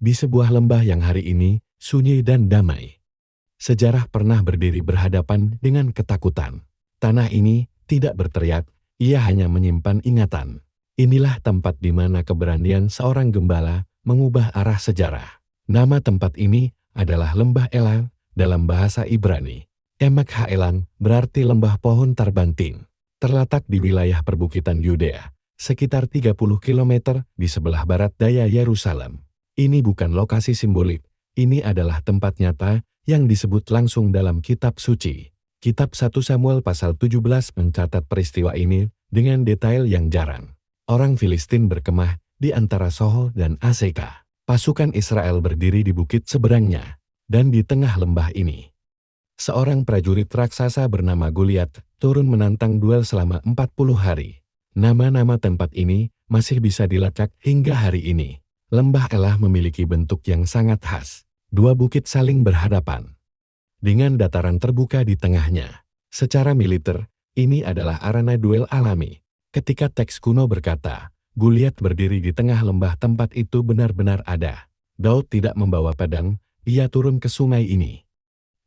di sebuah lembah yang hari ini sunyi dan damai. Sejarah pernah berdiri berhadapan dengan ketakutan. Tanah ini tidak berteriak, ia hanya menyimpan ingatan. Inilah tempat di mana keberanian seorang gembala mengubah arah sejarah. Nama tempat ini adalah Lembah Elang dalam bahasa Ibrani. Emek Haelang berarti lembah pohon tarbantin. Terletak di wilayah perbukitan Yudea, sekitar 30 km di sebelah barat daya Yerusalem. Ini bukan lokasi simbolik, ini adalah tempat nyata yang disebut langsung dalam kitab suci. Kitab 1 Samuel pasal 17 mencatat peristiwa ini dengan detail yang jarang. Orang Filistin berkemah di antara Soho dan Aseka. Pasukan Israel berdiri di bukit seberangnya, dan di tengah lembah ini seorang prajurit raksasa bernama Goliat turun menantang duel selama 40 hari. Nama-nama tempat ini masih bisa dilacak hingga hari ini. Lembah Elah memiliki bentuk yang sangat khas. Dua bukit saling berhadapan, dengan dataran terbuka di tengahnya. Secara militer, ini adalah arena duel alami. Ketika teks kuno berkata, Goliat berdiri di tengah lembah, tempat itu benar-benar ada. Daud tidak membawa pedang, ia turun ke sungai ini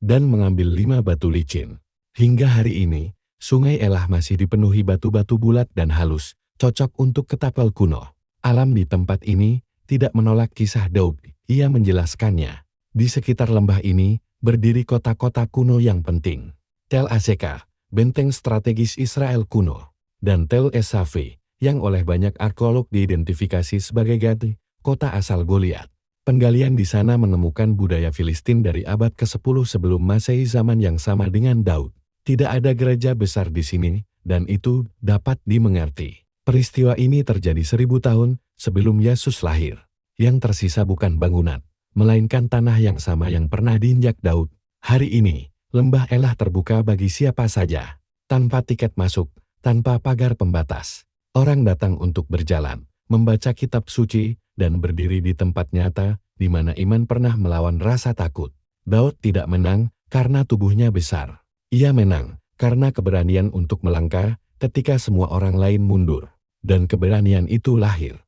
dan mengambil 5 batu licin. Hingga hari ini, sungai Elah masih dipenuhi batu-batu bulat dan halus, cocok untuk ketapel kuno. Alam di tempat ini tidak menolak kisah Daud, ia menjelaskannya. Di sekitar lembah ini, berdiri kota-kota kuno yang penting. Tel Azeka, benteng strategis Israel kuno, dan Tel Esafe, yang oleh banyak arkeolog diidentifikasi sebagai Gati, kota asal Goliat. Penggalian di sana menemukan budaya Filistin dari abad ke-10 sebelum Masehi, zaman yang sama dengan Daud. Tidak ada gereja besar di sini, dan itu dapat dimengerti. Peristiwa ini terjadi 1000 tahun sebelum Yesus lahir. Yang tersisa bukan bangunan, melainkan tanah yang sama yang pernah diinjak Daud. Hari ini, Lembah Elah terbuka bagi siapa saja, tanpa tiket masuk, tanpa pagar pembatas. Orang datang untuk berjalan, membaca kitab suci, dan berdiri di tempat nyata, di mana iman pernah melawan rasa takut. Daud tidak menang karena tubuhnya besar. Ia menang karena keberanian untuk melangkah ketika semua orang lain mundur. Dan keberanian itu lahir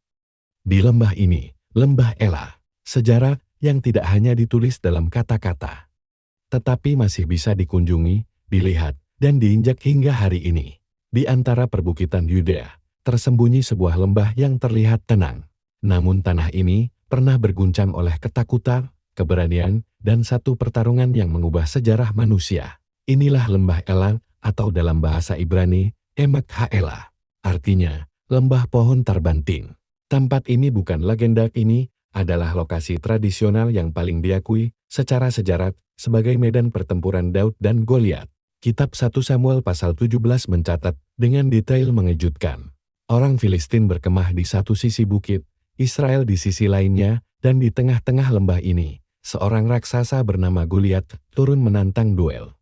di lembah ini, Lembah Elah. Sejarah yang tidak hanya ditulis dalam kata-kata, tetapi masih bisa dikunjungi, dilihat, dan diinjak hingga hari ini. Di antara perbukitan Yudea, tersembunyi sebuah lembah yang terlihat tenang. Namun tanah ini pernah berguncang oleh ketakutan, keberanian, dan satu pertarungan yang mengubah sejarah manusia. Inilah Lembah Elah, atau dalam bahasa Ibrani, Emek Haelah. Artinya, lembah pohon tarbantin. Tempat ini bukan legenda, ini adalah lokasi tradisional yang paling diakui secara sejarah sebagai medan pertempuran Daud dan Goliat. Kitab 1 Samuel pasal 17 mencatat dengan detail mengejutkan. Orang Filistin berkemah di satu sisi bukit, Israel di sisi lainnya, dan di tengah-tengah lembah ini, seorang raksasa bernama Goliat turun menantang duel.